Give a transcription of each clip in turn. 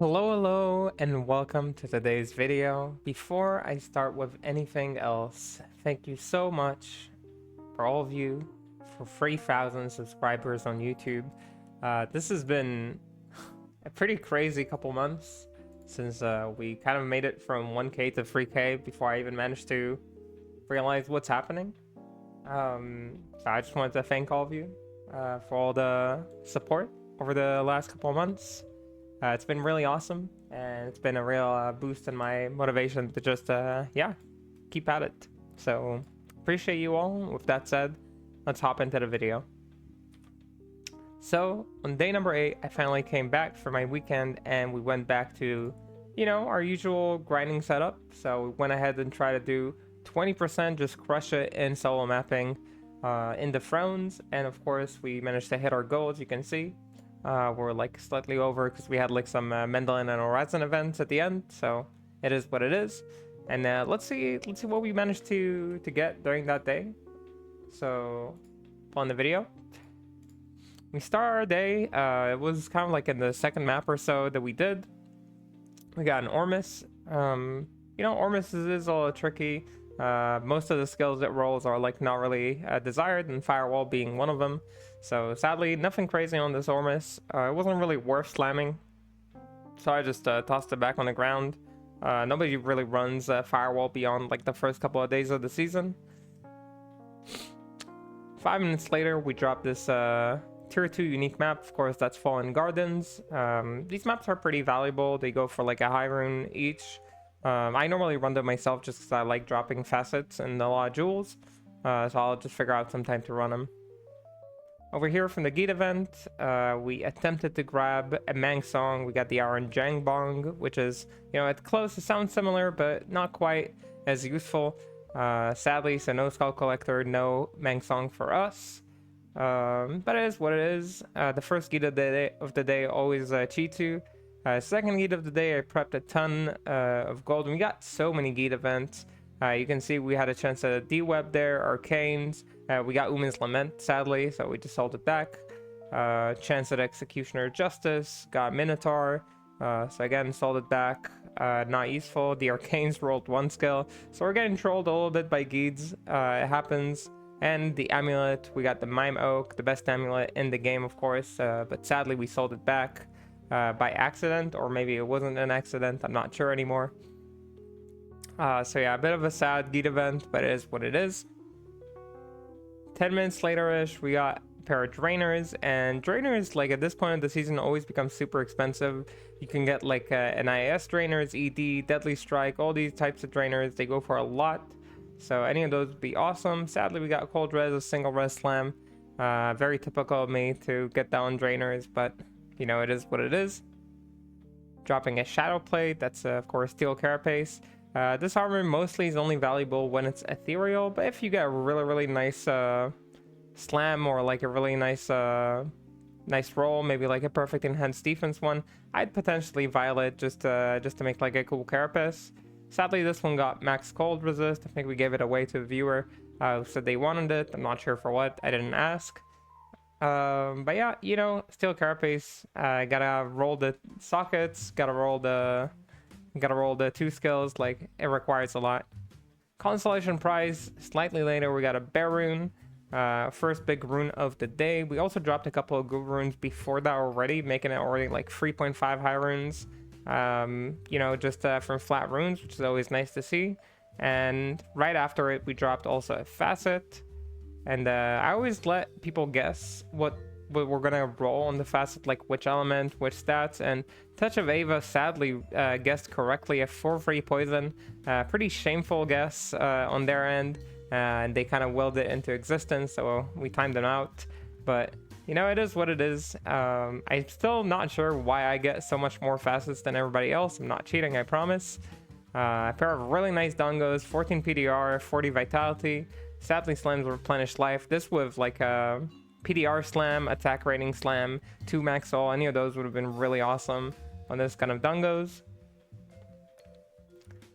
Hello, and welcome to today's video. Before I start with anything else, thank you so much for all of you for 3,000 subscribers on YouTube. This has been a pretty crazy couple months since we kind of made it from 1K to 3K before I even managed to realize what's happening. So I just wanted to thank all of you for all the support over the last couple of months. It's been really awesome, and it's been a real boost in my motivation to just, keep at it. So, appreciate you all. With that said, let's hop into the video. So, on day number 8, I finally came back for my weekend, and we went back to, our usual grinding setup. So, we went ahead and tried to do 20%, just crush it in solo mapping in the thrones, and of course, we managed to hit our goals, you can see. We're like slightly over because we had like some Mendelin and Horizon events at the end, so it is what it is. And let's see what we managed to get during that day. So on the video, we start our day. It was kind of like in the second map or so that we did. We got an Ormus. Ormus is a little tricky. Most of the skills it rolls are like not really desired, and Firewall being one of them. So sadly, nothing crazy on this Ormus. It wasn't really worth slamming, so I just tossed it back on the ground. Nobody really runs Firewall beyond like the first couple of days of the season. 5 minutes later, we dropped this tier 2 unique map. Of course, that's Fallen Gardens. These maps are pretty valuable. They go for like a high rune each. I normally run them myself just because I like dropping facets and a lot of jewels. So I'll just figure out some time to run them. Over here from the Gheed event, we attempted to grab a Mang Song. We got the Aran Jang Bong, which is, it's close. It sounds similar, but not quite as useful. Sadly, so no Skull Collector, no Mang Song for us. But it is what it is. The first Gheed of the day always Chitu. Second Gheed of the day, I prepped a ton of gold. And we got so many Gheed events. You can see we had a chance at D-Web there, Arcanes. We got Umin's Lament, sadly, so we just sold it back. Chance at Executioner Justice, got Minotaur. So again, sold it back. Not useful. The Arcanes rolled 1 skill. So we're getting trolled a little bit by Gheeds. It happens. And the Amulet, we got the Mime Oak, the best amulet in the game, of course. But sadly, we sold it back by accident, or maybe it wasn't an accident. I'm not sure anymore. So yeah, a bit of a sad Gheed event, but it is what it is. 10 minutes later-ish, we got a pair of Drainers, and Drainers, like at this point of the season, always become super expensive. You can get like an IS Drainers, ED, Deadly Strike, all these types of Drainers. They go for a lot, so any of those would be awesome. Sadly, we got Cold Res, a single Res Slam. Very typical of me to get down Drainers, but it is what it is. Dropping a Shadow Plate, that's of course Steel Carapace. This armor mostly is only valuable when it's ethereal, but if you get a really nice slam, or like a really nice roll, maybe like a perfect enhanced defense one, I'd potentially Violet just to make like a cool carapace. Sadly, this one got max cold resist. I think we gave it away to a viewer who said they wanted it. I'm not sure for what. I didn't ask. But yeah, Steel Carapace. Gotta roll the sockets. Gotta roll the 2 skills. Like, it requires a lot. Constellation Prize, slightly later, we got a Bear Rune. First big rune of the day. We also dropped a couple of good runes before that already, making it already like 3.5 high runes. Just from flat runes, which is always nice to see. And right after it, we dropped also a Facet. And I always let people guess what we're gonna roll on the Facet, like which element, which stats, and Touch of Ava sadly guessed correctly a 4-3 poison. Pretty shameful guess on their end, and they kind of willed it into existence, so we timed them out. But it is what it is. I'm still not sure why I get so much more Facets than everybody else. I'm not cheating, I promise. A pair of really nice Dongos, 14 PDR, 40 Vitality. Sadly, slams replenish life. This with like a PDR slam, attack rating slam, 2 max all, any of those would have been really awesome on this kind of Dungos.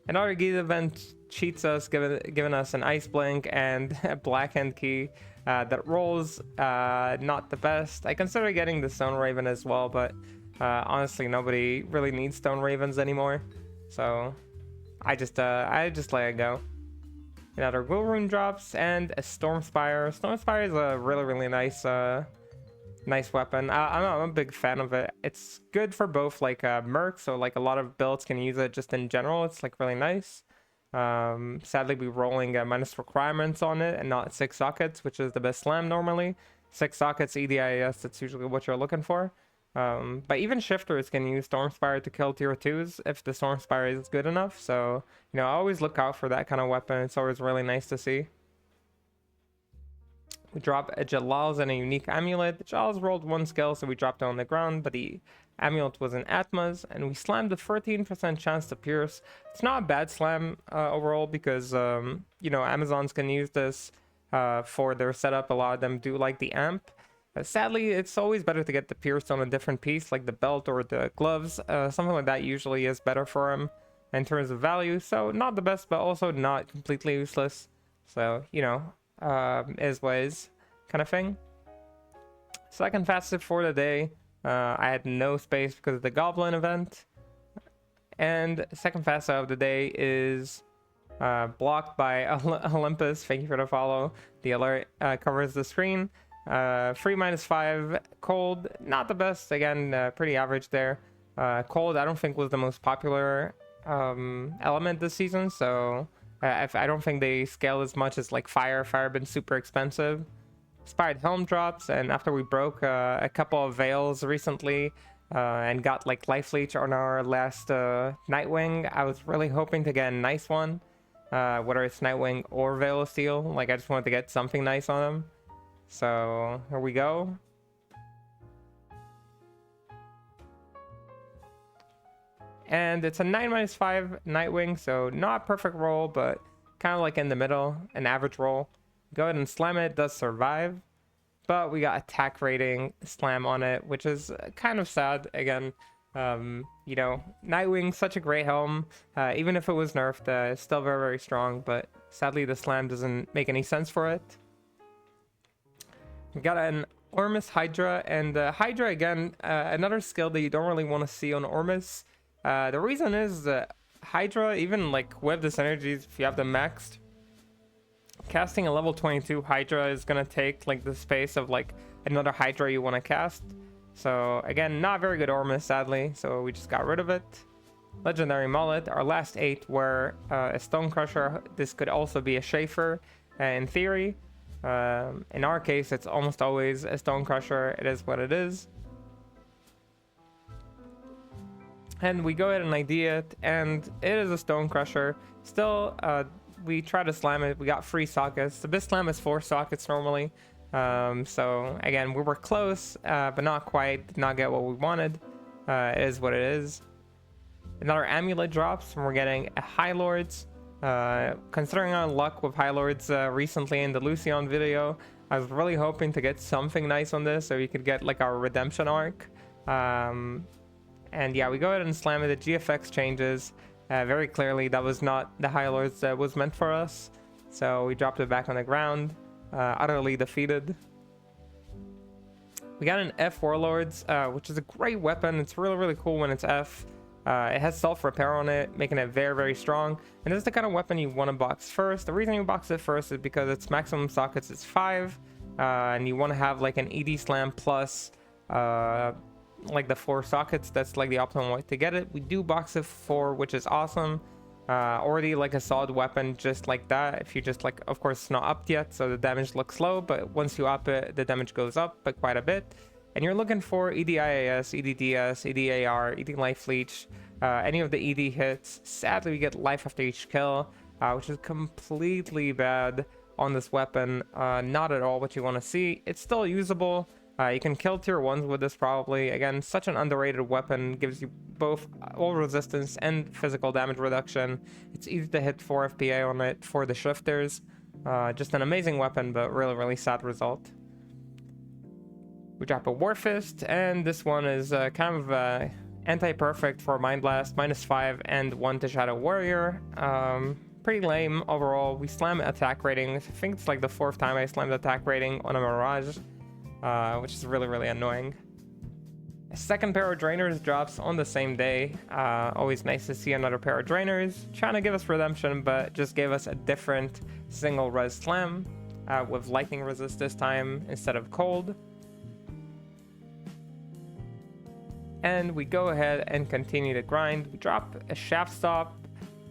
Another Gheed event cheats us, giving us an Ice Blink and a Blackhand Key. that rolls not the best. I consider getting the Stone Raven as well, but honestly, nobody really needs Stone Ravens anymore, so I just let it go. Another Will Rune drops and a Storm Spire. Storm Spire is a really nice nice weapon. I'm a big fan of it. It's good for both like mercs, so like a lot of builds can use it just in general. It's like really nice. Sadly, we're rolling minus requirements on it and not 6 sockets, which is the best slam normally. 6 sockets EDIAS, that's usually what you're looking for. But even shifters can use Storm Spire to kill tier 2s if the Storm Spire is good enough. So, you know, I always look out for that kind of weapon. It's always really nice to see. We drop a Jalal's and a unique amulet. The Jalal's rolled 1 skill, so we dropped it on the ground, but the amulet was in Atma's, and we slammed a 13% chance to pierce. It's not a bad slam overall because, you know, Amazons can use this for their setup. A lot of them do like the amp. Sadly, it's always better to get the pierce on a different piece, like the belt or the gloves. Something like that usually is better for him in terms of value. So not the best, but also not completely useless. So, you know, is what is kind of thing. Second fastest for the day. I had no space because of the Goblin event. And second fastest of the day is blocked by Olympus. Thank you for the follow. The alert covers the screen. 3 -5 cold, not the best. Again, pretty average there. Cold, I don't think was the most popular element this season, so I don't think they scale as much as like fire. Fire been super expensive. Inspired helm drops, and after we broke a couple of veils recently and got like life leech on our last Nightwing, I was really hoping to get a nice one, whether it's Nightwing or Veil of Steel. Like I just wanted to get something nice on them. So here we go. And it's a 9 -5 Nightwing, so not a perfect roll, but kind of like in the middle, an average roll. Go ahead and slam it, it does survive. But we got attack rating slam on it, which is kind of sad. Again, you know, Nightwing, such a great helm. Even if it was nerfed, it's still very strong, but sadly the slam doesn't make any sense for it. We got an Ormus Hydra, and Hydra, again, another skill that you don't really want to see on Ormus. The reason is that Hydra, even like with the synergies, if you have them maxed, casting a level 22 Hydra is going to take like the space of like another Hydra you want to cast. So again, not very good Ormus, sadly, so we just got rid of it. Legendary Mullet, our last 8 were a Stone Crusher. This could also be a Schaefer in theory. In our case, it's almost always a Stone Crusher. It is what it is. And we go ahead and ID it, and it is a Stone Crusher. Still, we try to slam it. We got 3 sockets. The best slam is 4 sockets normally. So again, we were close, but not quite. Did not get what we wanted. It is what it is. Another amulet drops, and we're getting a High Lords. Considering our luck with High Lords recently in the Lucian video, I was really hoping to get something nice on this so we could get like our redemption arc. And yeah, we go ahead and slam it. The GFX changes. Very clearly that was not the High Lords that was meant for us. So we dropped it back on the ground. Utterly defeated. We got an F Warlords, which is a great weapon. It's really cool when it's F. It has self-repair on it, making it very strong. And this is the kind of weapon you want to box first. The reason you box it first is because its maximum sockets is 5. And you want to have like an ED slam plus like the 4 sockets. That's like the optimal way to get it. We do box it 4, which is awesome. Already like a solid weapon just like that. If you just like, of course it's not upped yet, so the damage looks low, but once you up it, the damage goes up by quite a bit. And you're looking for EDIAS, EDDS, EDAR, ED Life Leech, any of the ED hits. Sadly, we get life after each kill, which is completely bad on this weapon. Not at all what you want to see. It's still usable. You can kill tier 1s with this probably. Again, such an underrated weapon. Gives you both all resistance and physical damage reduction. It's easy to hit 4 FPA on it for the shifters. Just an amazing weapon, but really sad result. We drop a War Fist, and this one is kind of anti-perfect for Mind Blast, -5 and 1 to Shadow Warrior. pretty lame overall. We slam attack rating. I think it's like the 4th time I slammed attack rating on a Mirage, which is really, really annoying. A second pair of drainers drops on the same day. Always nice to see another pair of drainers. Trying to give us redemption, but just gave us a different single res slam with lightning resist this time instead of cold. And we go ahead and continue to grind. We drop a shaft stop,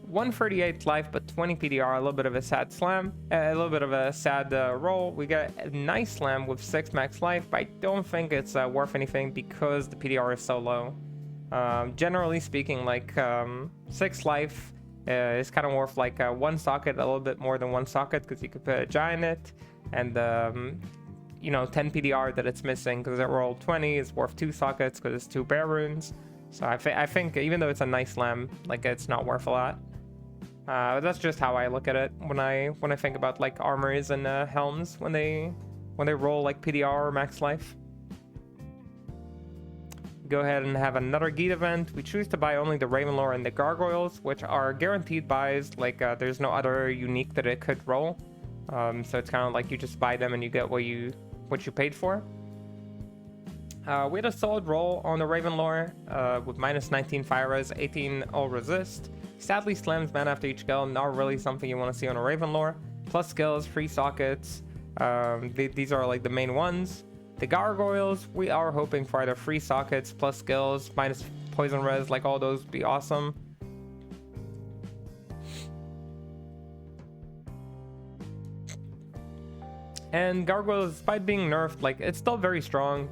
138 life, but 20 PDR, a little bit of a sad slam, a little bit of a sad roll. We get a nice slam with 6 max life, but I don't think it's worth anything because the PDR is so low. Generally speaking, like 6 life is kind of worth like 1 socket, a little bit more than 1 socket, because you could put a giant in it, and you know, 10 PDR that it's missing because it rolled 20 is worth 2 sockets because it's 2 bear runes. So I think even though it's a nice slam, like it's not worth a lot. That's just how I look at it when I think about like armors and helms when they roll like PDR or max life. Go ahead and have another Gheed event. We choose to buy only the Ravenlore and the Gargoyles, which are guaranteed buys. Like there's no other unique that it could roll. So it's kind of like you just buy them and you get what you paid for. We had a solid roll on the Ravenlore with minus 19 fire res, 18 all resist. Sadly slams man after each skill, not really something you want to see on a Ravenlore. Plus skills, free sockets, these are like the main ones. The Gargoyles, we are hoping for either free sockets, plus skills, minus poison res, like all those would be awesome. And Gargoyles, despite being nerfed, like it's still very strong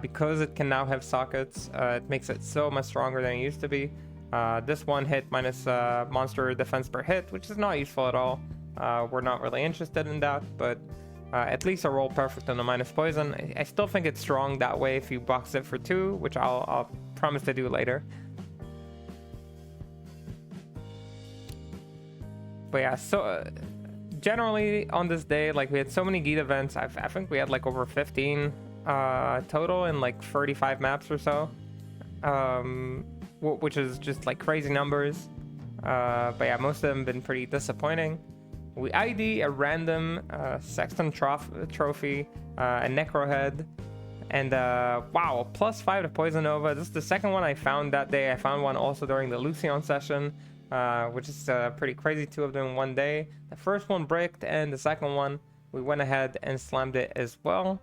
because it can now have sockets. It makes it so much stronger than it used to be. This one hit minus monster defense per hit, which is not useful at all. We're not really interested in that, but at least a roll perfect on the minus poison. I still think it's strong that way if you box it for 2, which I'll promise to do later. But yeah, so generally on this day, like we had so many Gheed events. I think we had like over 15 total in like 35 maps or so, which is just like crazy numbers. But yeah, most of them have been pretty disappointing. We ID a random Sexton trophy, a Necro head, and wow, +5 to Poison Nova. This is the second one I found that day. I found one also during the Lucian session, which is pretty crazy, 2 of them in one day. The first one bricked, and the second one we went ahead and slammed it as well.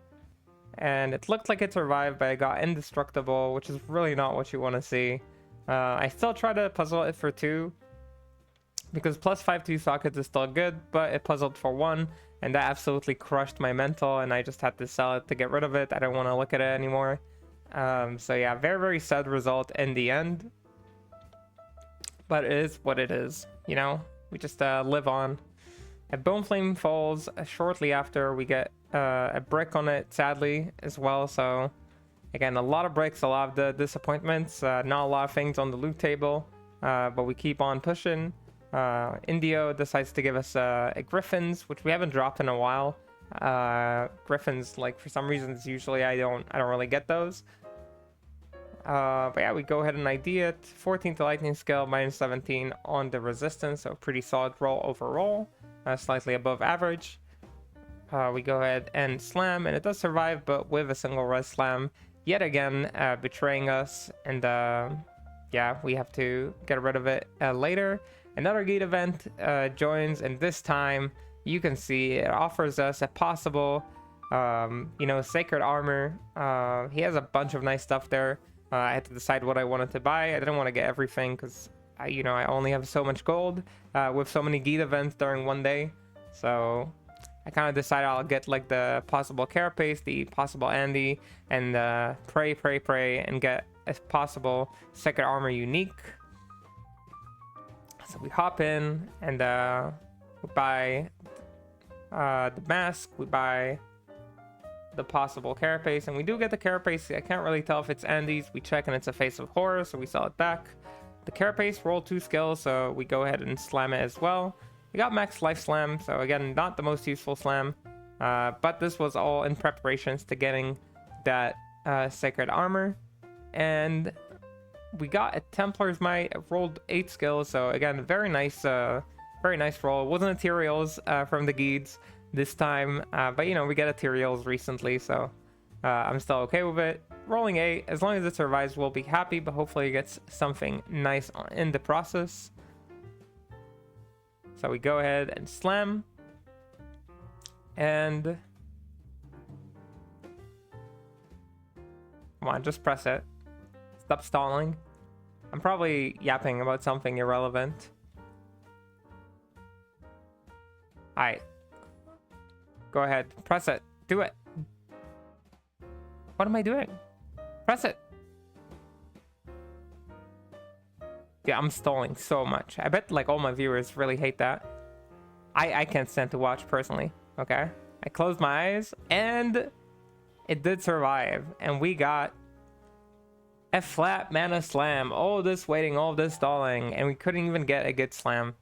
And it looked like it survived, but it got indestructible, which is really not what you want to see. I still try to puzzle it for 2, because +5 2 sockets is still good, but it puzzled for 1, and that absolutely crushed my mental, and I just had to sell it to get rid of it. I don't want to look at it anymore. So yeah, very, very sad result in the end. But it is what it is, you know? We just live on. A Bone Flame falls shortly after. We get a brick on it, sadly, as well. So again, a lot of bricks, a lot of the disappointments, not a lot of things on the loot table, but we keep on pushing. Indio decides to give us a Griffins, which we haven't dropped in a while. Griffins, like for some reasons, usually I don't really get those. But yeah, we go ahead and ID it. 14 to lightning skill, minus 17 on the resistance, so pretty solid roll overall, slightly above average. We go ahead and slam, and it does survive, but with a single res slam, yet again betraying us, and yeah, we have to get rid of it later. Another Gheed event joins, and this time you can see it offers us a possible, you know, sacred armor. He has a bunch of nice stuff there. I had to decide what I wanted to buy. I didn't want to get everything because I only have so much gold with so many Gheed events during one day. So I kind of decided I'll get like the possible Carapace, the possible Andy, and pray, and get if possible sacred armor unique. So we hop in and we buy the mask, we buy the possible Carapace, and we do get the Carapace. I can't really tell if it's Andy's. We check and it's a Face of Horror, so we sell it back. The Carapace rolled 2 skills, so we go ahead and slam it as well. We got max life slam, so again, not the most useful slam, but this was all in preparations to getting that sacred armor. And we got a Templar's Might, rolled 8 skills, so again, very nice Very nice roll. It wasn't Ethereals from the Gheeds this time, but you know, we get Ethereals recently, so I'm still okay with it. Rolling 8, as long as it survives, we'll be happy, but hopefully it gets something nice in the process. So we go ahead and slam. And come on, just press it. Stop stalling. I'm probably yapping about something irrelevant. Alright. Go ahead. Press it. Do it. What am I doing? Press it. Yeah, I'm stalling so much. I bet like all my viewers really hate that. I can't stand to watch personally. Okay. I closed my eyes and it did survive. And we got a flat mana slam. All this waiting, all this stalling, and we couldn't even get a good slam.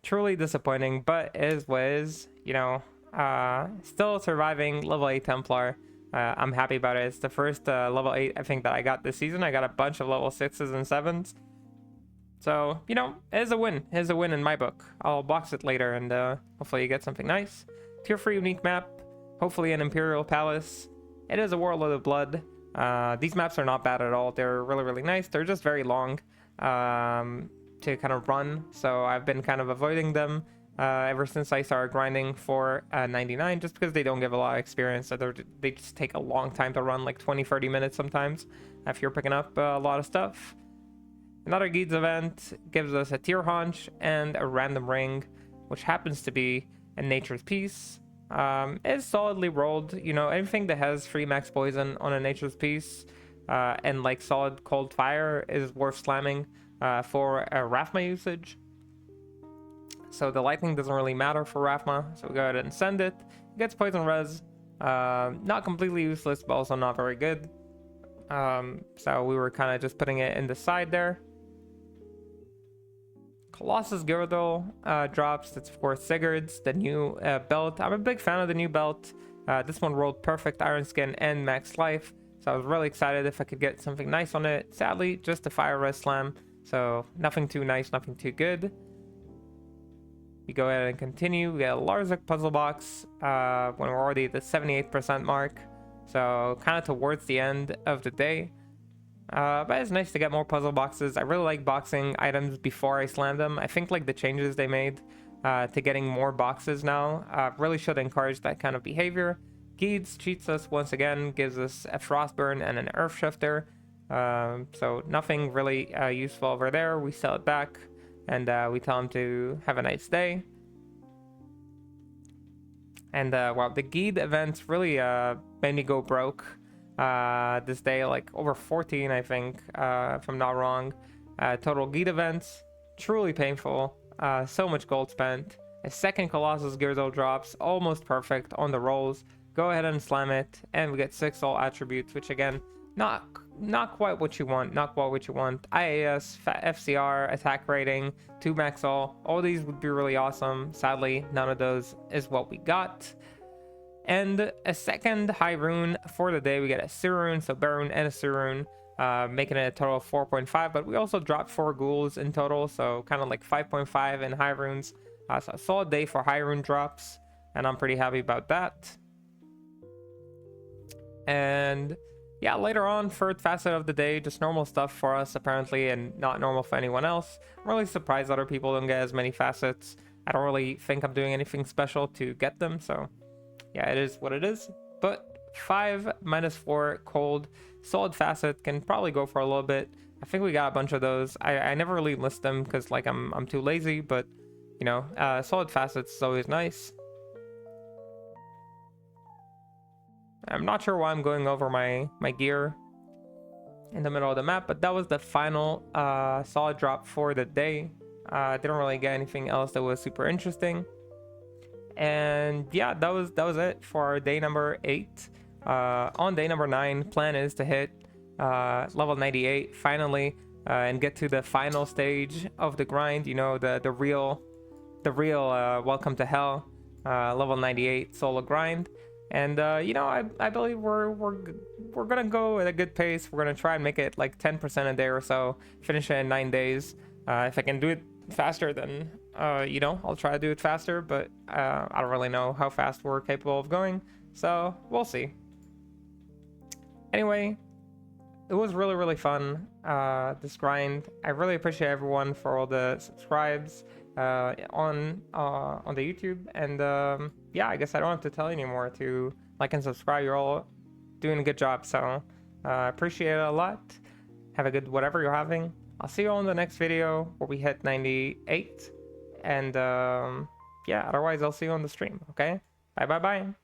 Truly disappointing, but it is what it is. You know, still surviving level 8 Templar. I'm happy about it. It's the first level 8 I think that I got this season. I got a bunch of level 6s and 7s. So, you know, it is a win. It is a win in my book. I'll box it later and hopefully you get something nice. Tier 3 unique map. Hopefully an Imperial Palace. It is a Warlord of Blood. These maps are not bad at all. They're really, really nice. They're just very long to kind of run. So I've been kind of avoiding them ever since I started grinding for 99, just because they don't give a lot of experience. So they just take a long time to run, like 20-30 minutes sometimes if you're picking up a lot of stuff. Another Gheed's event gives us a tier haunch and a random ring, which happens to be a Nature's Peace. It's solidly rolled. You know, anything that has free max poison on a Nature's Peace and like solid cold fire is worth slamming for a Rathma usage. So the lightning doesn't really matter for Rathma, so we go ahead and send it. It gets poison res. Not completely useless, but also not very good. So we were kind of just putting it in the side there. Colossus Girdle drops. That's of course Sigurd's, the new belt. I'm a big fan of the new belt. This one rolled perfect Iron Skin and max life, so I was really excited if I could get something nice on it. Sadly, just a fire res slam, so nothing too nice, nothing too good. We go ahead and continue. We get a Larzik puzzle box when we're already at the 78% mark, so kind of towards the end of the day. But it's nice to get more puzzle boxes. I really like boxing items before I slam them. I think like the changes they made to getting more boxes now really should encourage that kind of behavior. Gheed cheats us once again, gives us a Frostburn and an Earth Shifter. So nothing really useful over there. We sell it back and we tell him to have a nice day. And well, the Gheed events really made me go broke this day, like over 14 I think, if I'm not wrong. Total Gheed events, truly painful. So much gold spent. A second Colossus Girdle drops, almost perfect on the rolls. Go ahead and slam it, and we get 6 all attributes, which again, not quite what you want, not quite what you want. IAS, FCR, attack rating, 2 max all these would be really awesome. Sadly, none of those is what we got. And a second high rune for the day. We get a Sirune, so Barune and a Sirune, making it a total of 4.5, but we also dropped 4 ghouls in total, so kind of like 5.5 in high runes. So a solid day for high rune drops, and I'm pretty happy about that. And yeah, later on, third facet of the day, just normal stuff for us apparently, and not normal for anyone else. I'm really surprised other people don't get as many facets. I don't really think I'm doing anything special to get them, so yeah, it is what it is. But 5 minus 4 cold solid facet can probably go for a little bit. I think we got a bunch of those. I never really list them because like I'm too lazy, but you know, solid facets is always nice. I'm not sure why I'm going over my gear in the middle of the map, but that was the final solid drop for the day. Didn't really get anything else that was super interesting. And yeah, that was it for our day number 8. On day number 9, plan is to hit level 98 finally, and get to the final stage of the grind. You know, the real welcome to hell, level 98 solo grind. And you know, I believe we're gonna go at a good pace. We're gonna try and make it like 10% a day or so, finish it in 9 days. If I can do it faster, then you know, I'll try to do it faster, but I don't really know how fast we're capable of going, so we'll see. Anyway, it was really, really fun, this grind. I really appreciate everyone for all the subscribes on the YouTube, and yeah, I guess I don't have to tell you anymore to like and subscribe. You're all doing a good job, so appreciate it a lot. Have a good whatever you're having. I'll see you all in the next video where we hit 98, and yeah, otherwise I'll see you on the stream. Okay, bye bye bye.